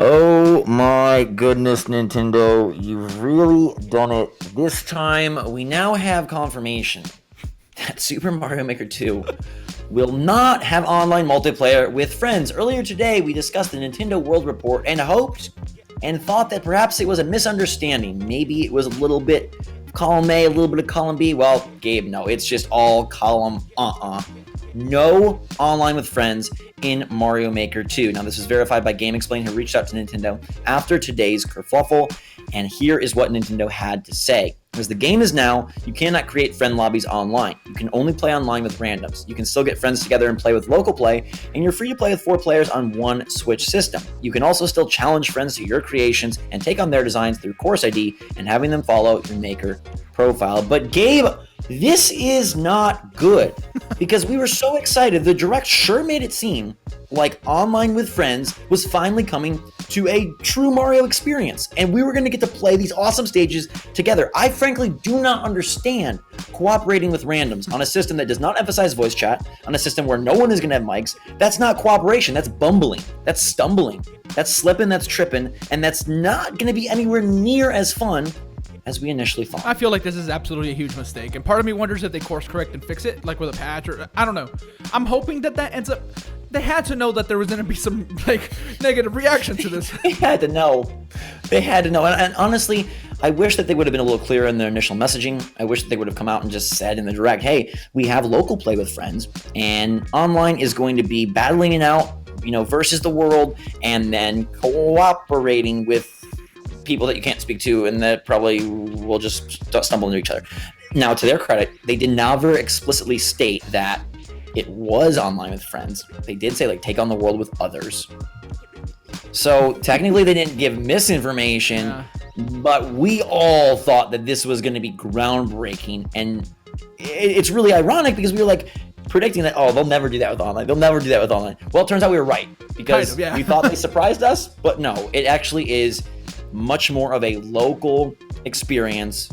Oh my goodness, Nintendo, you've really done it. This time, we now have confirmation that Super Mario Maker 2 will not have online multiplayer with friends. Earlier today, we discussed the Nintendo World Report and hoped and thought that perhaps it was a misunderstanding. Maybe it was a little bit of column A, a little bit of column B. Well, Gabe, no, it's just all column no online with friends in Mario Maker 2. Now, this is verified by GameXplain, who reached out to Nintendo after today's kerfluffle, and here is what Nintendo had to say. As the game is now, you cannot create friend lobbies online. You can only play online with randoms. You can still get friends together and play with local play, and you're free to play with 4 players on one Switch system. You can also still challenge friends to your creations and take on their designs through Course ID and having them follow your Maker profile. But Gabe, this is not good because we were so excited. The Direct sure made it seem like online with friends was finally coming to a true Mario experience, and we were going to get to play these awesome stages together. I frankly do not understand cooperating with randoms on a system that does not emphasize voice chat, on a system where no one is going to have mics. That's not cooperation. That's bumbling. That's stumbling. That's slipping. That's tripping. And that's not going to be anywhere near as fun as we initially thought. I feel like this is absolutely a huge mistake, and part of me wonders if they course correct and fix it, like with a patch, or I don't know. I'm hoping that ends up. They had to know that there was going to be some negative reaction to this. They had to know. And honestly, I wish that they would have been a little clearer in their initial messaging. I wish that they would have come out and just said in the Direct, hey, we have local play with friends, and online is going to be battling it out, versus the world, and then cooperating with people that you can't speak to and that probably will just stumble into each other. Now, to their credit, they did never explicitly state that it was online with friends. They did say, take on the world with others. So technically they didn't give misinformation, but we all thought that this was going to be groundbreaking. And it's really ironic because we were predicting that, they'll never do that with online. They'll never do that with online. Well, it turns out we were right because we thought they surprised us, but no, it actually is much more of a local experience.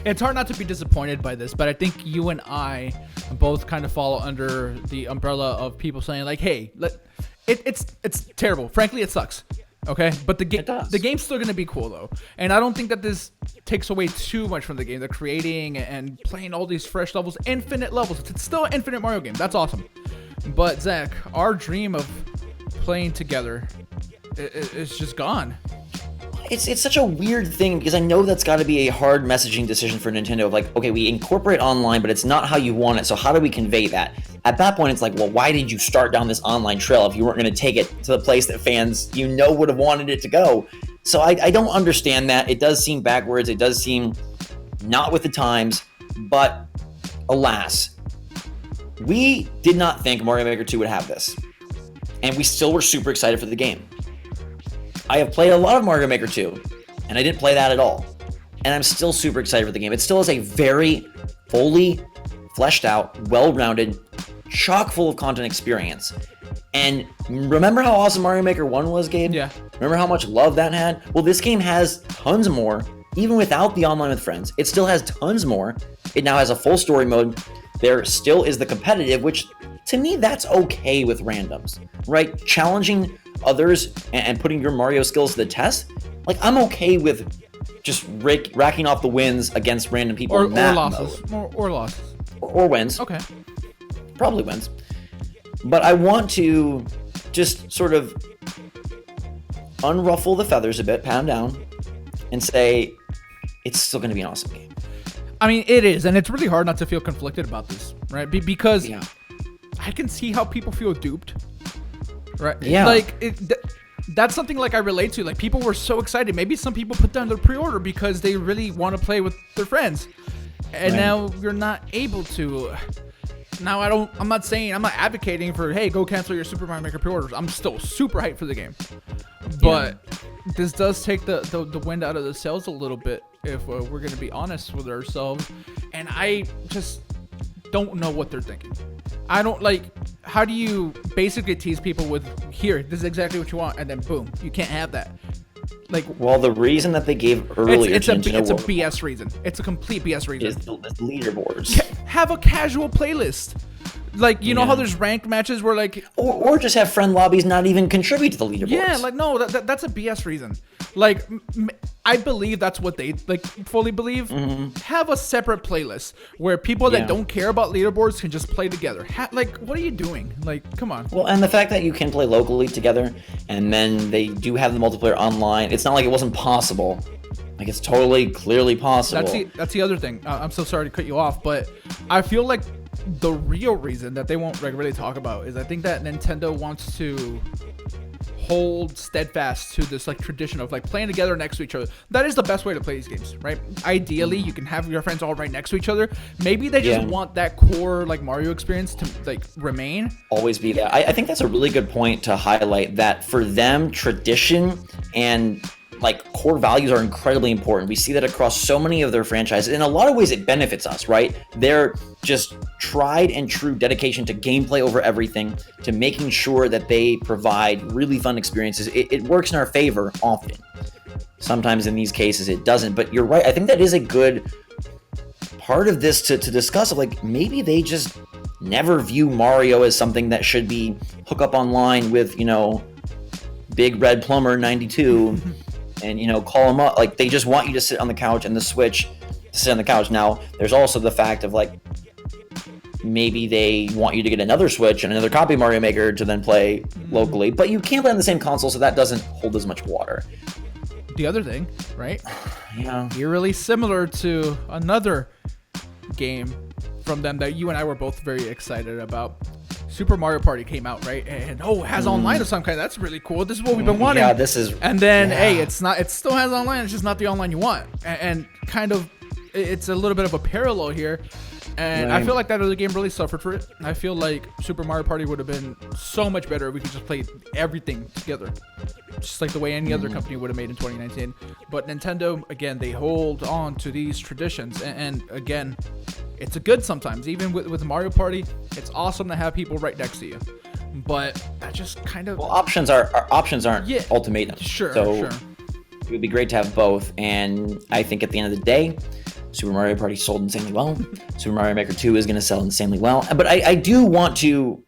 It's hard not to be disappointed by this, but I think you and I both kind of fall under the umbrella of people saying hey, it's terrible. Frankly, it sucks. Okay, but the game's still going to be cool though, and I don't think that this takes away too much from the game. They're creating and playing all these fresh levels, infinite levels. It's still an infinite Mario game. That's awesome. But Zach, our dream of playing together it's just gone. It's such a weird thing because I know that's got to be a hard messaging decision for Nintendo of okay, we incorporate online, but it's not how you want it. So how do we convey that? At that point, it's well, why did you start down this online trail if you weren't going to take it to the place that fans would have wanted it to go? So I don't understand that. It does seem backwards. It does seem not with the times. But alas, we did not think Mario Maker 2 would have this. And we still were super excited for the game. I have played a lot of Mario Maker 2, and I didn't play that at all. And I'm still super excited for the game. It still is a very fully fleshed out, well-rounded, chock full of content experience. And remember how awesome Mario Maker 1 was, Gabe? Yeah. Remember how much love that had? Well, this game has tons more, even without the online with friends. It still has tons more. It now has a full story mode. There still is the competitive, which to me, that's okay with randoms, right? Challenging others and putting your Mario skills to the test. I'm okay with just racking off the wins against random people. Or losses. Or losses. Or wins. Okay. Probably wins. But I want to just sort of unruffle the feathers a bit, pound down, and say it's still going to be an awesome game. I mean, it is, and it's really hard not to feel conflicted about this, right? Because I can see how people feel duped, right? Yeah. That's something I relate to. People were so excited. Maybe some people put down their pre-order because they really want to play with their friends, and now you're not able to. Now I'm not advocating for, hey, go cancel your Super Mario Maker pre-orders. I'm still super hyped for the game, but this does take the wind out of the sails a little bit if we're going to be honest with ourselves. And I just don't know what they're thinking. I don't how do you basically tease people with, here, this is exactly what you want, and then boom, you can't have that. Well, the reason that they gave earlier it's a BS reason. It's a complete BS reason. Is the leaderboards. Have a casual playlist. Like, you know how there's ranked matches where like, or just have friend lobbies not even contribute to the leaderboards. Yeah, like no, that's a BS reason. Like, I believe that's what they like fully believe. Have a separate playlist where people that don't care about leaderboards can just play together. Like, what are you doing? Like, come on. Well, and the fact that you can play locally together, and then they do have the multiplayer online. It's not like it wasn't possible. Like, it's totally clearly possible. That's the other thing. I'm so sorry to cut you off, but I feel like the real reason that they won't like really talk about is I think that Nintendo wants to hold steadfast to this like tradition of like playing together next to each other. That is the best way to play these games, right? Ideally, you can have your friends all right next to each other. Maybe they just want that core like Mario experience to like remain. Always be there. I think that's a really good point to highlight, that for them, tradition and like core values are incredibly important. We see that across so many of their franchises. In a lot of ways, it benefits us, right? They're just tried and true dedication to gameplay over everything, to making sure that they provide really fun experiences. It works in our favor often. Sometimes in these cases it doesn't, but you're right. I think that is a good part of this to discuss. Like, maybe they just never view Mario as something that should be hook up online with, you know, Big Red Plumber 92 and, you know, call them up. Like, they just want you to sit on the couch and the Switch to sit on the couch. Now, there's also the fact of like, maybe they want you to get another Switch and another copy of Mario Maker to then play locally, but you can't play on the same console, so that doesn't hold as much water. The other thing, right? Yeah. Eerily similar to another game from them that you and I were both very excited about. Super Mario Party came out, right? And it has online of some kind. That's really cool. This is what we've been wanting. Yeah, this is. And then, hey, it's not. It still has online. It's just not the online you want. And kind of, it's a little bit of a parallel here. And I feel like that other game really suffered for it. I feel like Super Mario Party would have been so much better if we could just play everything together, just like the way any other company would have made in 2019. But Nintendo, again, they hold on to these traditions, and again, it's a good sometimes. Even with Mario Party, it's awesome to have people right next to you. But that just kind of options aren't ultimatums. Sure. It would be great to have both, and I think at the end of the day, Super Mario Party sold insanely well. Super Mario Maker 2 is going to sell insanely well. But I do want to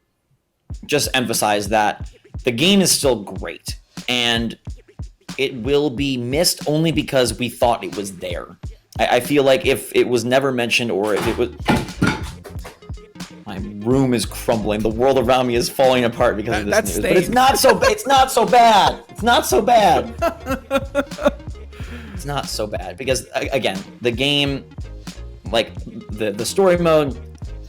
just emphasize that the game is still great, and it will be missed only because we thought it was there. I feel like if it was never mentioned, or if it was... My room is crumbling. The world around me is falling apart because of this news. But it's not so bad. It's not so bad. It's not so bad because, again, the game, like the story mode,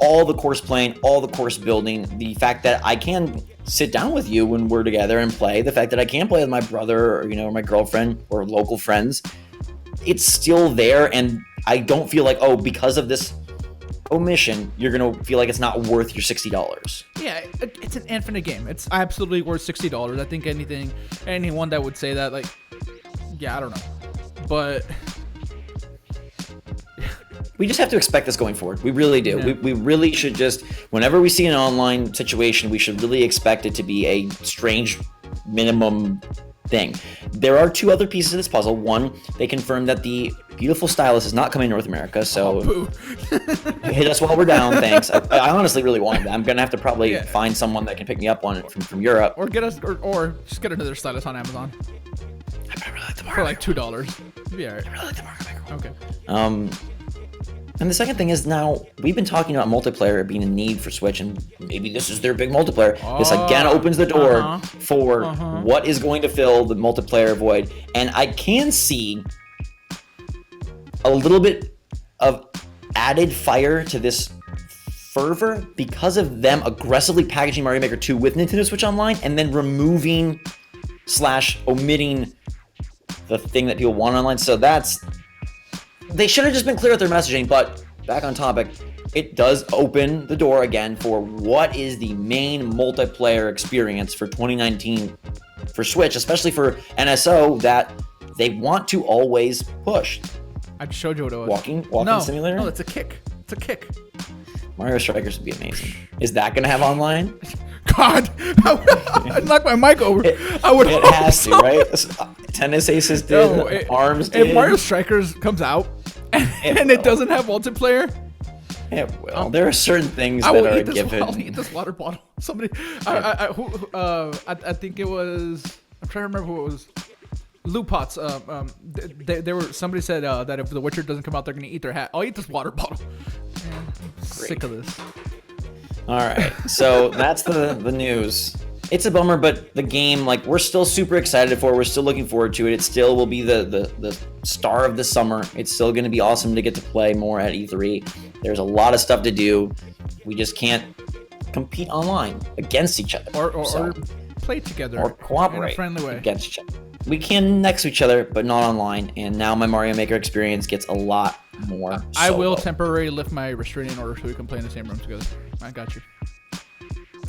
all the course playing, all the course building, the fact that I can sit down with you when we're together and play, the fact that I can play with my brother or, you know, or my girlfriend or local friends, it's still there. And I don't feel like, oh, because of this omission, you're going to feel like it's not worth your $60. Yeah, it's an infinite game. It's absolutely worth $60. I think anyone that would say that, like, yeah, I don't know. But we just have to expect this going forward. We really do. Yeah. We really should just, whenever we see an online situation, we should really expect it to be a strange minimum thing. There are two other pieces of this puzzle. One, they confirmed that the beautiful stylus is not coming to North America, so hit us while we're down, thanks. I honestly really wanted that. I'm going to have to probably find someone that can pick me up on it from Europe. Or just get another stylus on Amazon. I really like the Mario for like $2. Yeah, right. I really like the Mario Maker. Okay. And the second thing is, now we've been talking about multiplayer being a need for Switch, and maybe this is their big multiplayer. This again opens the door for what is going to fill the multiplayer void. And I can see a little bit of added fire to this fervor because of them aggressively packaging Mario Maker 2 with Nintendo Switch Online and then removing / omitting the thing that people want online. So they should have just been clear with their messaging. But back on topic, it does open the door again for what is the main multiplayer experience for 2019 for Switch, especially for NSO, that they want to always push. I just showed you what it was. Walking simulator? No, it's a kick. It's a kick. Mario Strikers would be amazing. Is that going to have online? God, I'd knock my mic over. It has to, right? Tennis Aces did, Arms did. If Mario Strikers comes out and it doesn't have multiplayer, It will. There are certain things I that will are eat this. given. I'll eat this water bottle. Somebody, I think it was. I'm trying to remember who it was. Lupots. They were. Somebody said that if The Witcher doesn't come out, they're gonna eat their hat. I'll eat this water bottle. Man, I'm sick of this. All right, so that's the news. It's a bummer, but the game, like, we're still super excited for it. We're still looking forward to it. It still will be the star of the summer. It's still going to be awesome to get to play more at E3. There's a lot of stuff to do. We just can't compete online against each other. Or play together. Or cooperate in a friendly way. against each other. We can next to each other, but not online. And now my Mario Maker experience gets a lot more solo. I will temporarily lift my restraining order so we can play in the same room together. I got you.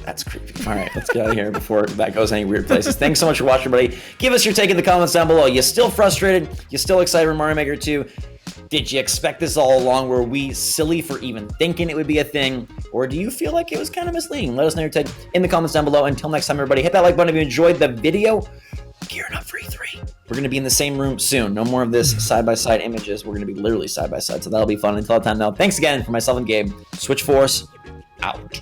That's creepy. All right, let's get out of here before that goes any weird places. Thanks so much for watching, everybody. Give us your take in the comments down below. You still frustrated? You still excited for Mario Maker 2? Did you expect this all along? Were we silly for even thinking it would be a thing? Or do you feel like it was kind of misleading? Let us know your take in the comments down below. Until next time, everybody, hit that like button if you enjoyed the video. Gearing up for E3. We're going to be in the same room soon. No more of this side-by-side images. We're going to be literally side-by-side, so that'll be fun. Until that time, though, thanks again for myself and Gabe. Switch Force, out.